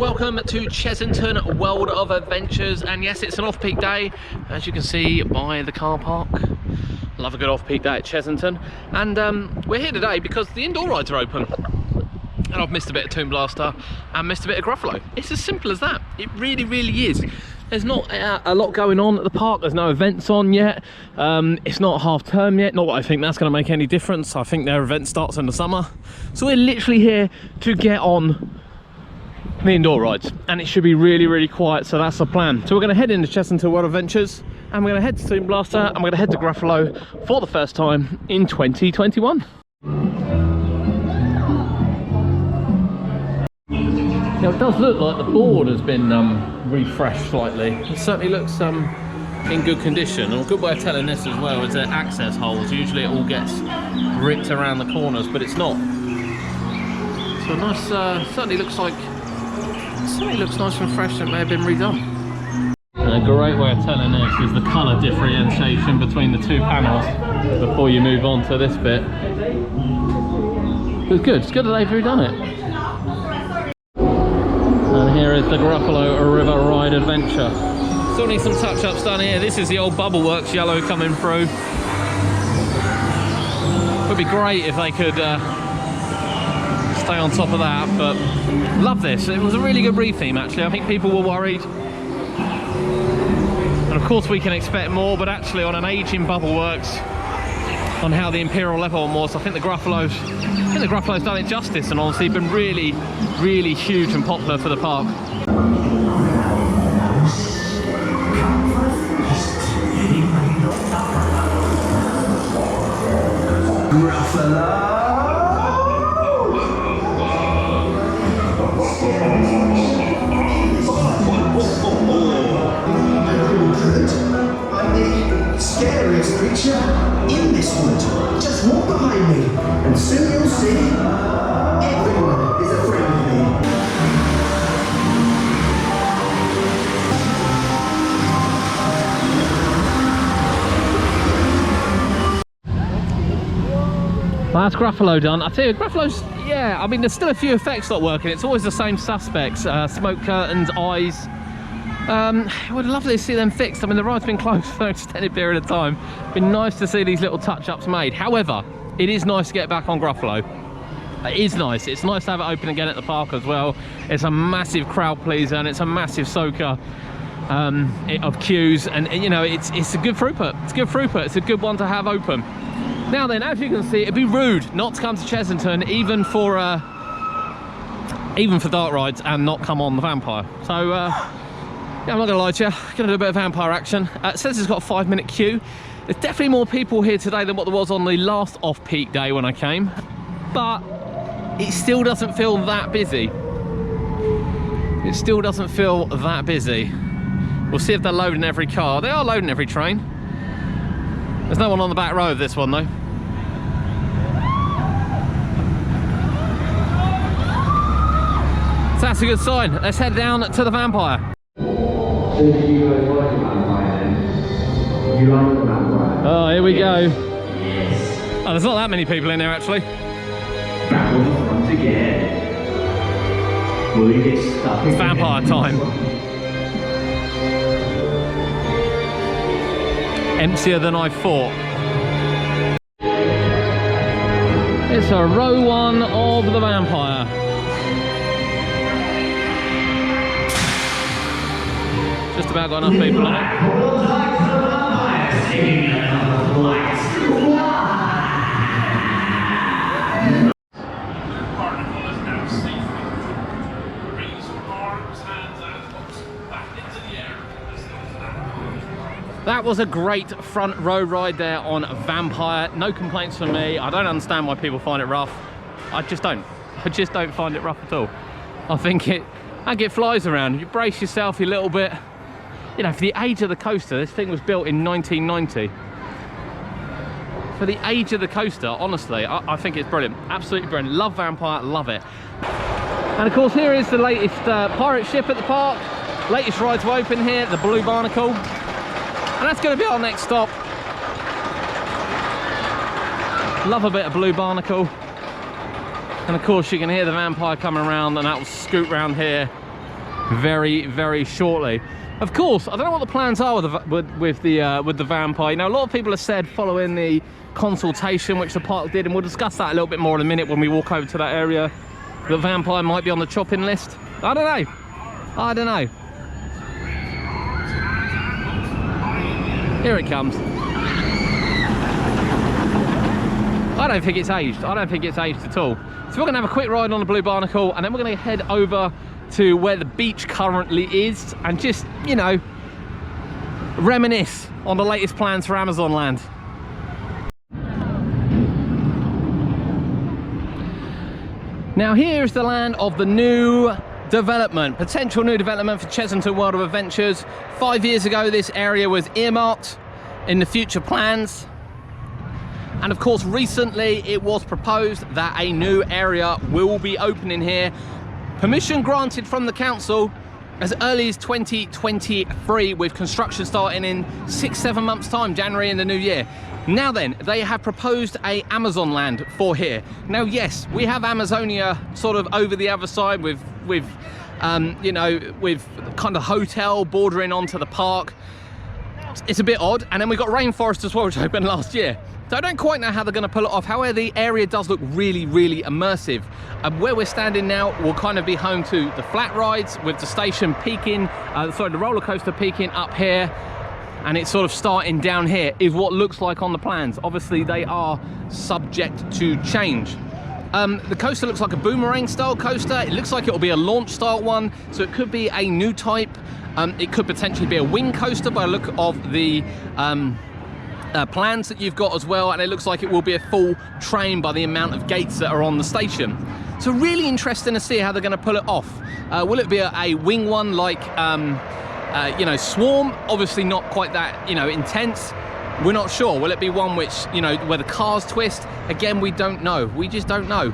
Welcome to Chessington World of Adventures, and yes, it's an off-peak day, as you can see by the car park. Love a good off-peak day at Chessington, and we're here today because the indoor rides are open. And I've missed a bit of Toon Blaster and missed a bit of Gruffalo. It's as simple as that. It really, really is. There's not a lot going on at the park. There's no events on yet. It's not half term yet. Not that I think that's going to make any difference. I think their event starts in the summer. So we're literally here to get on the indoor rides, and it should be really, really quiet. So that's the plan. So we're going to head into Chessington World Adventures, and we're going to head to Toon Blaster, and we're going to head to Gruffalo for the first time in 2021. Now it does look like the board has been refreshed slightly. It certainly looks in good condition. And a good way of telling this as well is that access holes, usually it all gets ripped around the corners, but it's not. So nice, certainly looks nice and fresh. It may have been redone. And a great way of telling this is the colour differentiation between the two panels before you move on to this bit. It's good. It's good that they've redone it. And here is the Gruffalo River Ride Adventure. Still need some touch-ups done here. This is the old Bubble Works yellow coming through. Would be great if they could stay on top of that, but love this. It was a really good re-theme actually. I think people were worried. And of course we can expect more, but actually on an aging Bubble Works, on how the Imperial level was, I think the Gruffalo's done it justice, and honestly been really, really huge and popular for the park. I'm the scariest creature in this wood. Just walk behind me, and soon you'll see everyone is afraid of me. Well, that's Gruffalo done. I tell you, Gruffalo's, yeah, I mean, there's still a few effects not working. It's always the same suspects, smoke curtains, eyes. Would love to see them fixed. I mean, the ride's been closed for an extended period of time. Been nice to see these little touch-ups made. However, it is nice to get back on Gruffalo. It is nice. It's nice to have it open again at the park as well. It's a massive crowd pleaser, and it's a massive soaker of queues, and you know, it's a good throughput. It's good throughput. It's a good one to have open. Now then, as you can see, it'd be rude not to come to Chessington even for dark rides and not come on the Vampire. So yeah, I'm not gonna lie to you, gonna do a bit of Vampire action. It says it's got a 5-minute queue. There's definitely more people here today than what there was on the last off-peak day when I came, but it still doesn't feel that busy. It still doesn't feel that busy. We'll see if they're loading every car. They are loading every train. There's no one on the back row of this one though. So that's a good sign. Let's head down to the Vampire. So do you guys like the Vampire then? You like the Vampire? Oh, here we go. Yes. Oh, there's not that many people in there actually. That was fun to get. Will you get stuck? It's Vampire time. Emptier than I thought. It's a row 1 of the Vampire. Just about got enough people in it. That was a great front row ride there on Vampire. No complaints from me. I don't understand why people find it rough. I just don't find it rough at all. I think it flies around. You brace yourself a little bit. You know, for the age of the coaster, this thing was built in 1990. For the age of the coaster, honestly, I think it's brilliant. Absolutely brilliant. Love Vampire, love it. And of course, here is the latest pirate ship at the park. Latest ride to open here, the Blue Barnacle. And that's going to be our next stop. Love a bit of Blue Barnacle. And of course you can hear the Vampire coming around, and that will scoot round here very, very shortly. Of course, I don't know what the plans are with the vampire. Now, a lot of people have said following the consultation which the park did, and we'll discuss that a little bit more in a minute when we walk over to that area, the vampire might be on the chopping list. I don't know. I don't know. Here it comes. I don't think it's aged. I don't think it's aged at all. So we're going to have a quick ride on the Blue Barnacle, and then we're going to head over to where the beach currently is and just, you know, reminisce on the latest plans for Amazon Land. Now here is the land of the new development, potential new development for Chessington World of Adventures. 5 years ago this area was earmarked in the future plans, and of course recently it was proposed that a new area will be opening here. Permission granted from the council as early as 2023, with construction starting in 6-7 months time, January in the new year. Now then, they have proposed a Amazon Land for here. Now yes, we have Amazonia sort of over the other side with you know, with kind of hotel bordering onto the park. It's a bit odd. And then we've got rainforest as well, which opened last year. So I don't quite know how they're going to pull it off. However, the area does look really, really immersive. Where we're standing now will kind of be home to the flat rides, with the station peaking, the roller coaster peaking up here, and it's sort of starting down here, is what looks like on the plans. Obviously, they are subject to change. The coaster looks like a boomerang style coaster. It looks like it will be a launch style one, so it could be a new type. It could potentially be a wing coaster by the look of the plans that you've got as well, and it looks like it will be a full train by the amount of gates that are on the station. So really interesting to see how they're going to pull it off. Will it be a wing one like you know, Swarm? Obviously not quite that, you know, intense. We're not sure. Will it be one which, you know, where the cars twist? Again, we don't know. We just don't know.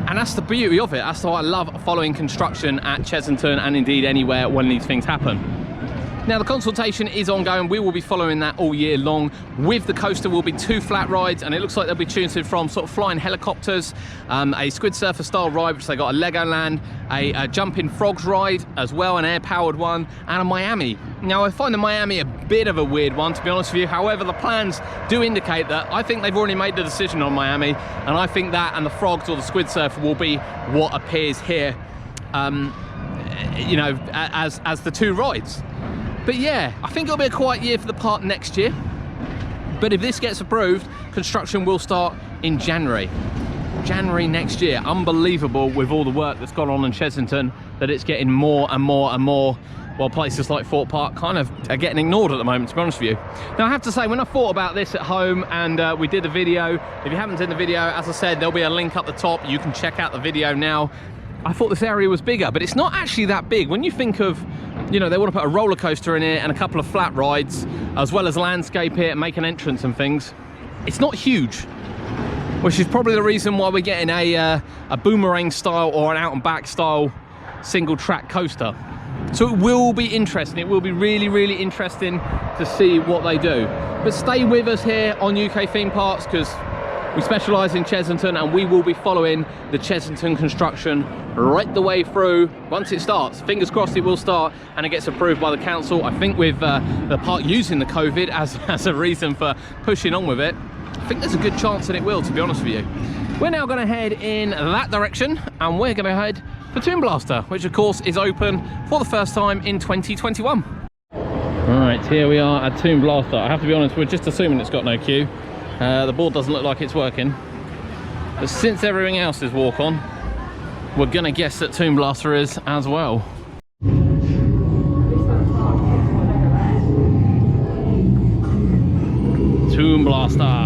And that's the beauty of it. That's why I love following construction at Chessington, and indeed anywhere when these things happen. Now the consultation is ongoing. We will be following that all year long. With the coaster will be 2 flat rides, and it looks like they'll be tuned from sort of flying helicopters, a squid surfer style ride, which they got a Legoland, a jumping frogs ride as well, an air powered one, and a Miami. Now I find the Miami a bit of a weird one, to be honest with you. However, the plans do indicate that I think they've already made the decision on Miami, and I think that and the frogs or the squid surfer will be what appears here, you know, as the 2 rides. But yeah, I think it'll be a quiet year for the park next year. But if this gets approved, construction will start in January. January next year. Unbelievable with all the work that's gone on in Chessington, that it's getting more and more and more, while places like Fort Park kind of are getting ignored at the moment, to be honest with you. Now I have to say, when I thought about this at home and we did a video, if you haven't seen the video, as I said, there'll be a link up the top. You can check out the video now. I thought this area was bigger, but it's not actually that big. When you think of, you know, they want to put a roller coaster in here and a couple of flat rides, as well as landscape here and make an entrance and things, it's not huge, which is probably the reason why we're getting a boomerang style or an out and back style single track coaster. So it will be interesting. It will be really, really interesting to see what they do. But stay with us here on UK Theme Parks, because we specialise in Chessington, and we will be following the Chessington construction right the way through. Once it starts, fingers crossed it will start and it gets approved by the council. I think with the park using the COVID as a reason for pushing on with it, I think there's a good chance that it will, to be honest with you. We're now going to head in that direction, and we're going to head for Toon Blaster, which of course is open for the first time in 2021. Right, here we are at Toon Blaster. I have to be honest, we're just assuming it's got no queue. The board doesn't look like it's working, but since everything else is walk on, we're gonna guess that Toon Blaster is as well. Toon Blaster.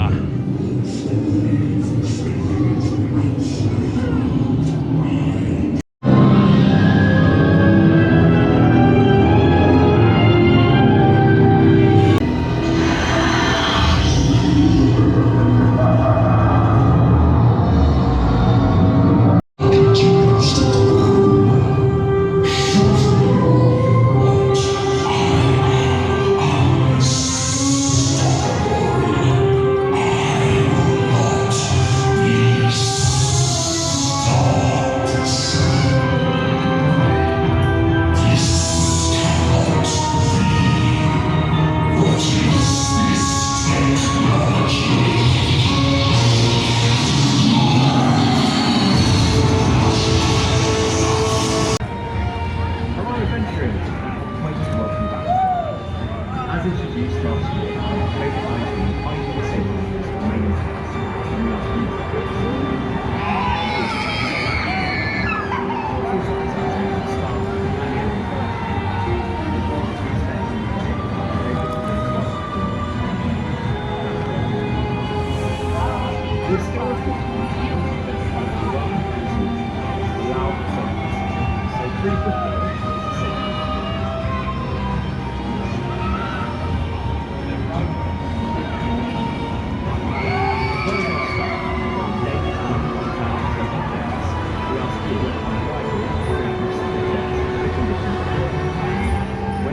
When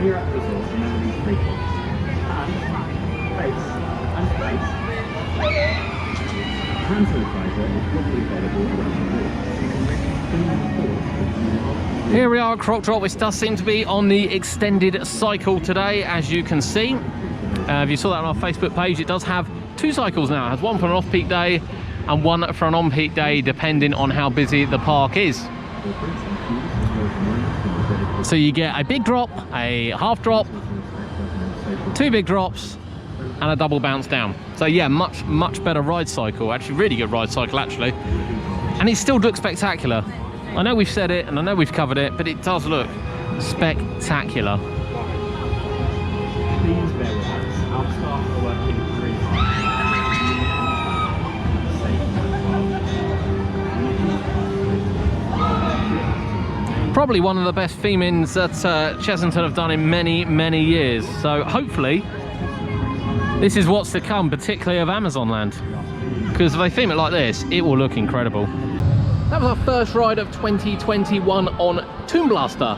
you're at the resort, remember these 3 points. And face. Hand sanitizer is probably available around the room. You can make Here we are at Croc Drop, which does seem to be on the extended cycle today, as you can see. If you saw that on our Facebook page, it does have 2 cycles now. It has one for an off-peak day and one for an on-peak day, depending on how busy the park is. So you get a big drop, a half drop, 2 big drops, and a double bounce down. So yeah, much better ride cycle. Actually, really good ride cycle, actually. And it still looks spectacular. I know we've said it, and I know we've covered it, but it does look spectacular. Please bear with us. Our staff are working really hard. Probably one of the best themings that Chessington have done in many years. So hopefully this is what's to come, particularly of Amazon Land. Because if they theme it like this, it will look incredible. That was our first ride of 2021 on Toon Blaster.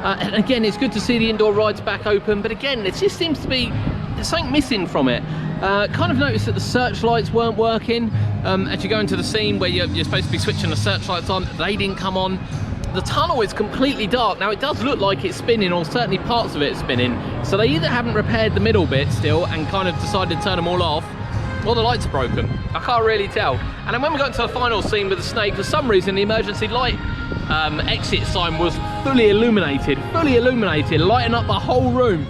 And again, it's good to see the indoor rides back open, but again, it just seems to be, there's something missing from it. Kind of noticed that the searchlights weren't working. As you go into the scene where you're supposed to be switching the searchlights on, they didn't come on. The tunnel is completely dark. Now, it does look like it's spinning, or certainly parts of it spinning. So they either haven't repaired the middle bit still and kind of decided to turn them all off, or the lights are broken. I can't really tell. And then when we got into the final scene with the snake, for some reason the emergency light exit sign was fully illuminated, lighting up the whole room.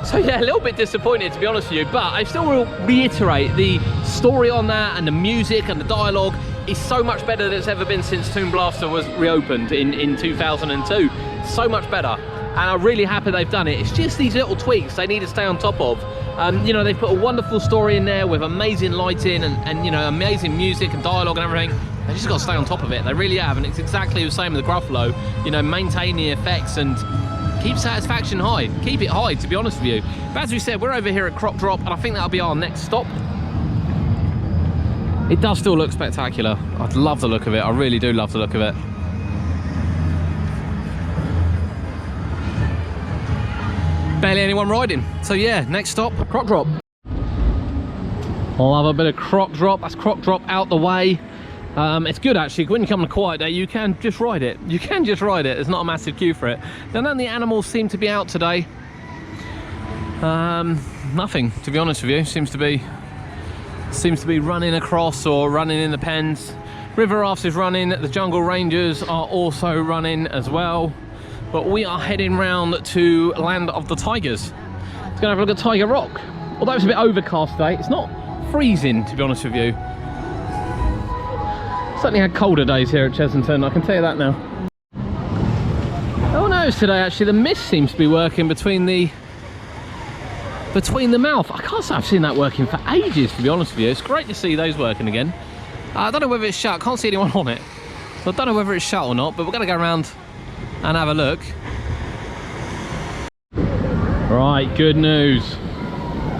So yeah, a little bit disappointed, to be honest with you, but I still will reiterate the story on that, and the music and the dialogue is so much better than it's ever been since Toon Blaster was reopened in 2002. So much better. And I'm really happy they've done it. It's just these little tweaks they need to stay on top of. You know, they've put a wonderful story in there with amazing lighting and you know, amazing music and dialogue and everything. They just got to stay on top of it. They really have, and it's exactly the same with the Gruffalo. You know, maintain the effects and keep satisfaction high. Keep it high, to be honest with you. But as we said, we're over here at Croc Drop, and I think that'll be our next stop. It does still look spectacular. I love the look of it. I really do love the look of it. Barely anyone riding. So yeah, next stop, Croc Drop. I'll have a bit of Croc Drop. That's Croc Drop out the way. It's good actually. When you come on a quiet day, you can just ride it. You can just ride it. There's not a massive queue for it. Now, none of the animals seem to be out today. Nothing, to be honest with you. Seems to be running across or running in the pens. River Rafts is running. The Jungle Rangers are also running as well. But we are heading round to Land of the Tigers. It's going to have a look at Tiger Rock. Although it's a bit overcast today, it's not freezing, to be honest with you. Certainly had colder days here at Chessington, I can tell you that now. Oh no, it's today actually the mist seems to be working between the mouth. I can't say I've seen that working for ages, to be honest with you. It's great to see those working again. I don't know whether it's shut, can't see anyone on it. So I don't know whether it's shut or not, but we're going to go around and have a look. Right, good news.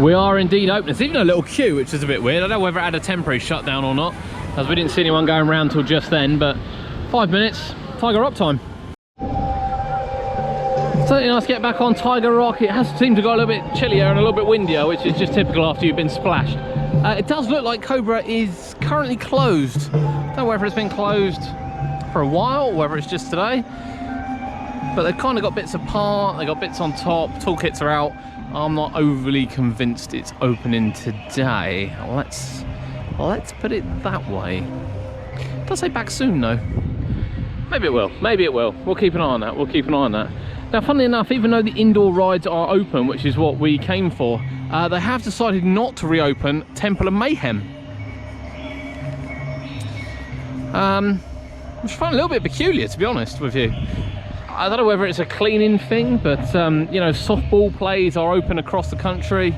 We are indeed open. There's even a little queue, which is a bit weird. I don't know whether it had a temporary shutdown or not, as we didn't see anyone going around till just then, but 5 minutes, Tiger Rock time. Certainly nice to get back on Tiger Rock. It has seemed to go a little bit chillier and a little bit windier, which is just typical after you've been splashed. It does look like Cobra is currently closed. Don't know whether it's been closed for a while or whether it's just today. But they've kind of got bits apart, they've got bits on top, toolkits are out. I'm not overly convinced it's opening today. Let's put it that way. It does say back soon though. Maybe it will, maybe it will. We'll keep an eye on that, we'll keep an eye on that. Now, funnily enough, even though the indoor rides are open, which is what we came for, they have decided not to reopen Temple of Mayhem. Which I find a little bit peculiar, to be honest with you. I don't know whether it's a cleaning thing, but you know, softball plays are open across the country,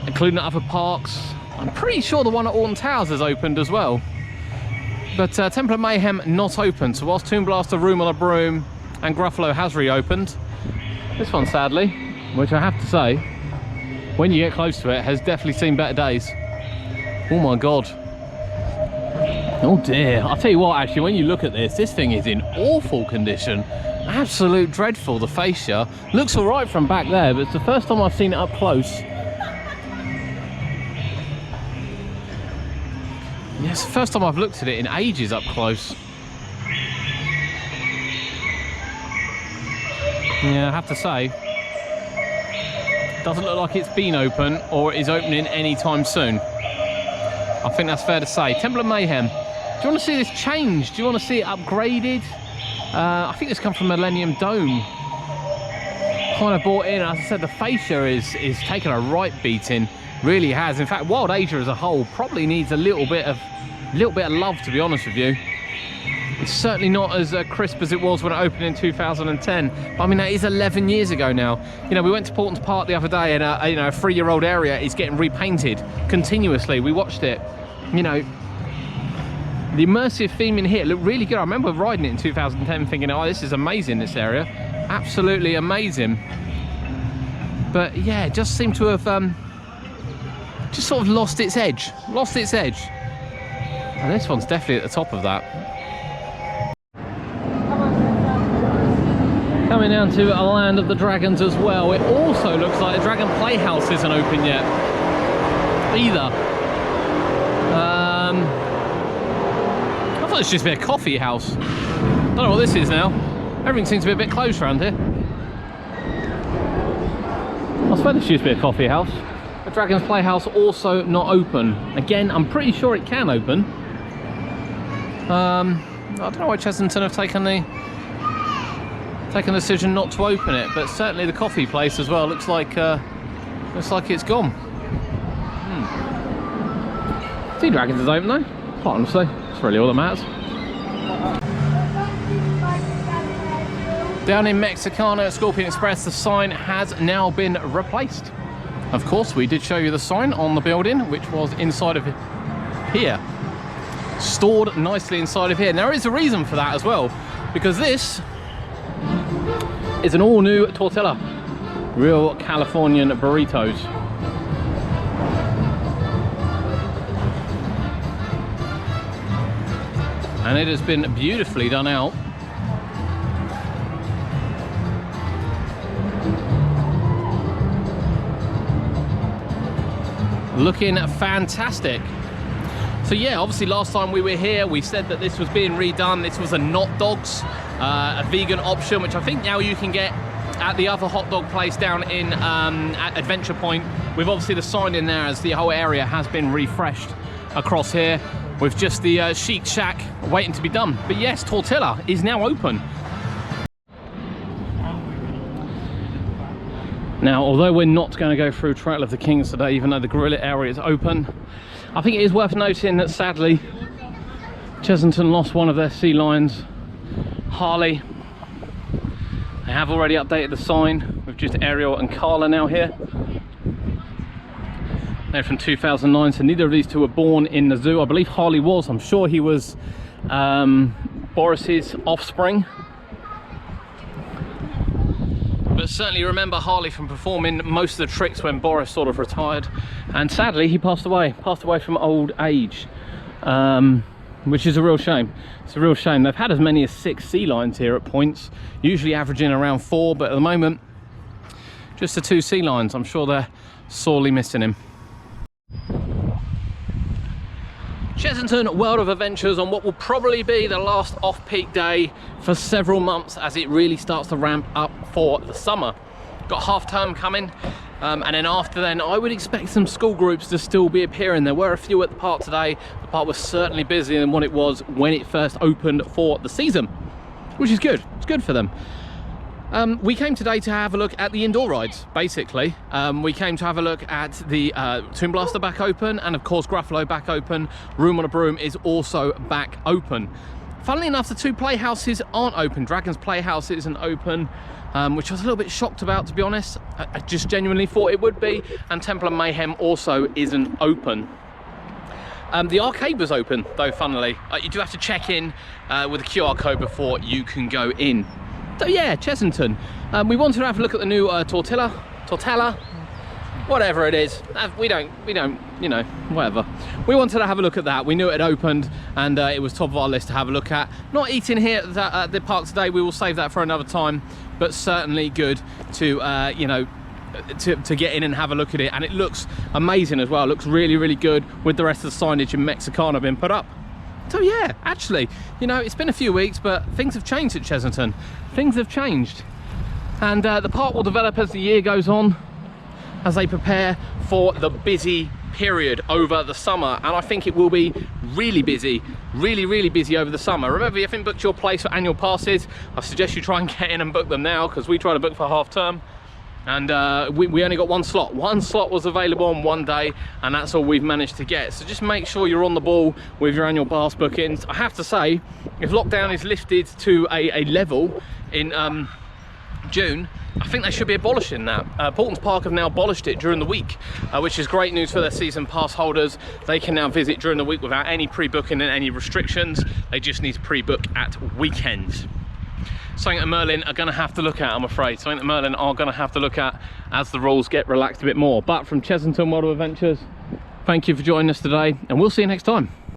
including at other parks. I'm pretty sure the one at Alton Towers has opened as well. But Temple of Mayhem not open, so whilst Toon Blaster, Room on a Broom and Gruffalo has reopened. This one, sadly, which I have to say, when you get close to it, has definitely seen better days. Oh my God. Oh dear. I'll tell you what, actually, when you look at this thing is in awful condition. Absolute dreadful. The fascia looks all right from back there, but it's the first time I've seen it up close. Yeah, it's the first time I've looked at it in ages up close. Yeah, I have to say, it doesn't look like it's been open or is opening anytime soon. I think that's fair to say. Temple of Mayhem. Do you want to see this changed? Do you want to see it upgraded? I think this comes from Millennium Dome. Kind of brought in, as I said, the fascia is taking a right beating. Really has. In fact, Wild Asia as a whole probably needs a little bit of love, to be honest with you. It's certainly not as crisp as it was when it opened in 2010. But I mean, that is 11 years ago now. You know, we went to Portons Park the other day, and you know, a 3-year-old area is getting repainted continuously. We watched it. You know, the immersive theme in here looked really good. I remember riding it in 2010, thinking, "Oh, this is amazing. This area, absolutely amazing." But yeah, it just seemed to have just sort of lost its edge. And this one's definitely at the top of that. Coming down to a Land of the Dragons as well. It also looks like the Dragon Playhouse isn't open yet either. I thought it's just a coffee house. Don't know what this is now. Everything seems to be a bit closed around here. I suppose this used to be a coffee house. The Dragon's Playhouse also not open. Again, I'm pretty sure it can open. I don't know why Chessington have taken the decision not to open it, but certainly the coffee place as well looks like it's gone. Sea Dragons is open though, quite honestly. That's really all that matters. Down in Mexicana at Scorpion Express, the sign has now been replaced. Of course, we did show you the sign on the building, which was inside of here. Stored nicely inside of here. And there is a reason for that as well, because this is an all-new Tortilla. Real Californian burritos. And it has been beautifully done out. Looking fantastic. So yeah, obviously last time we were here, we said that this was being redone. This was a Not Dogs, a vegan option, which I think now you can get at the other hot dog place down in at Adventure Point. With obviously the sign in there, as the whole area has been refreshed across here, with just the Chic Shack waiting to be done. But yes, Tortilla is now open. Now, although we're not going to go through Trail of the Kings today, even though the gorilla area is open, I think it is worth noting that sadly, Chessington lost one of their sea lions, Harley. They have already updated the sign with just Ariel and Carla now here. They're from 2009, so neither of these two were born in the zoo. I believe Harley was. I'm sure he was Boris's offspring. But certainly remember Harley from performing most of the tricks when Boris sort of retired. And sadly, he passed away from old age, which is a real shame. It's a real shame. They've had as many as 6 sea lions here at points, usually averaging around 4, but at the moment, just the 2 sea lions. I'm sure they're sorely missing him. Chessington World of Adventures on what will probably be the last off-peak day for several months, as it really starts to ramp up for the summer. Got half term coming, and then after then I would expect some school groups to still be appearing. There were a few at the park today. The park was certainly busier than what it was when it first opened for the season, which is good. It's good for them. We came today to have a look at the indoor rides, basically. We came to have a look at the Toon Blaster back open, and of course Gruffalo back open. Room on a Broom is also back open. Funnily enough, the 2 playhouses aren't open. Dragon's Playhouse isn't open, which I was a little bit shocked about, to be honest. I just genuinely thought it would be. And Temple of Mayhem also isn't open. The arcade was open, though, funnily. You do have to check in with a QR code before you can go in. So yeah, Chessington. We wanted to have a look at the new Tortilla, whatever it is. We don't, you know, whatever. We wanted to have a look at that. We knew it had opened, and it was top of our list to have a look at. Not eating here at the park today. We will save that for another time, but certainly good to, you know, to get in and have a look at it. And it looks amazing as well. It looks really, really good with the rest of the signage and mexicana being put up. So yeah, actually, you know, it's been a few weeks, but things have changed at Chessington. Things have changed. And the park will develop as the year goes on, as they prepare for the busy period over the summer. And I think it will be really busy, really busy over the summer. Remember, if you haven't booked your place for annual passes, I suggest you try and get in and book them now, because we try to book for half term. And we only got one slot. One slot was available on one day, and that's all we've managed to get. So just make sure you're on the ball with your annual pass bookings. I have to say, if lockdown is lifted to a level in June, I think they should be abolishing that. Portons Park have now abolished it during the week, which is great news for their season pass holders. They can now visit during the week without any pre-booking and any restrictions. They just need to pre-book at weekends. Something that Merlin are going to have to look at, I'm afraid. Something that Merlin are going to have to look at as the rules get relaxed a bit more. But from Chessington World of Adventures, thank you for joining us today, and we'll see you next time.